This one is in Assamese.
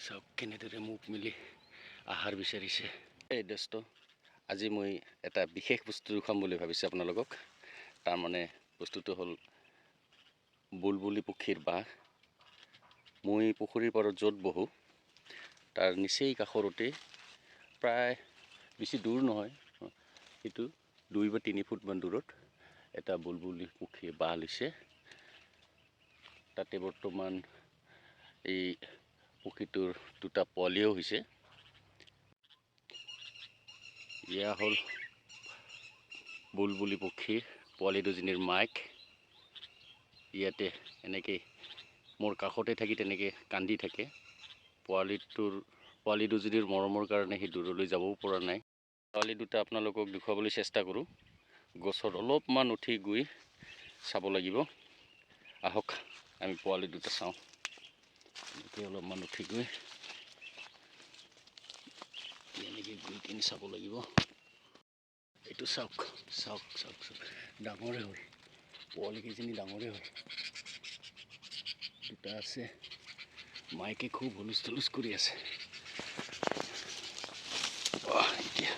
চাওক কেনেদৰে মুখ মেলি আহাৰ বিচাৰিছে। এই দোস্ত, আজি মই এটা বিশেষ বস্তু দেখুৱাম বুলি ভাবিছোঁ আপোনালোকক। তাৰমানে বস্তুটো হ'ল বুলবুলি পক্ষীৰ বাহ। মই পুখুৰীৰ পাৰত য'ত বহোঁ তাৰ নিচেই কাষৰতে, প্ৰায় বেছি দূৰ নহয়, সেইটো 2 বা 3 ফুটমান দূৰত এটা বুলবুলি পক্ষীয়ে বাহ লৈছে। তাতে বৰ্তমান এই পক্ষীটোৰ 2টা পোৱালিও হৈছে। এয়া হ'ল বুলবুলি পক্ষীৰ পোৱালি দুজনীৰ মাক। ইয়াতে এনেকৈ মোৰ কাষতে থাকি তেনেকৈ কান্দি থাকে। পোৱালি দুজনীৰ মৰমৰ কাৰণে সি দূৰলৈ যাবও পৰা নাই। পোৱালি দুটা আপোনালোকক দেখুৱাবলৈ চেষ্টা কৰোঁ। গছত অলপমান উঠি গৈ চাব লাগিব। আহক আমি পোৱালি দুটা চাওঁ। এনেকৈ অলপমান উঠি গৈ এনেকৈ গৈ কিনি চাব লাগিব। এইটো চাওক চাওক চাওক চাওক, ডাঙৰে হ'ল, পোৱালিকেইজনী ডাঙৰে হ'ল। 2টা আছে, মাইকে খুব হুলস্থুল কৰি আছে। এতিয়া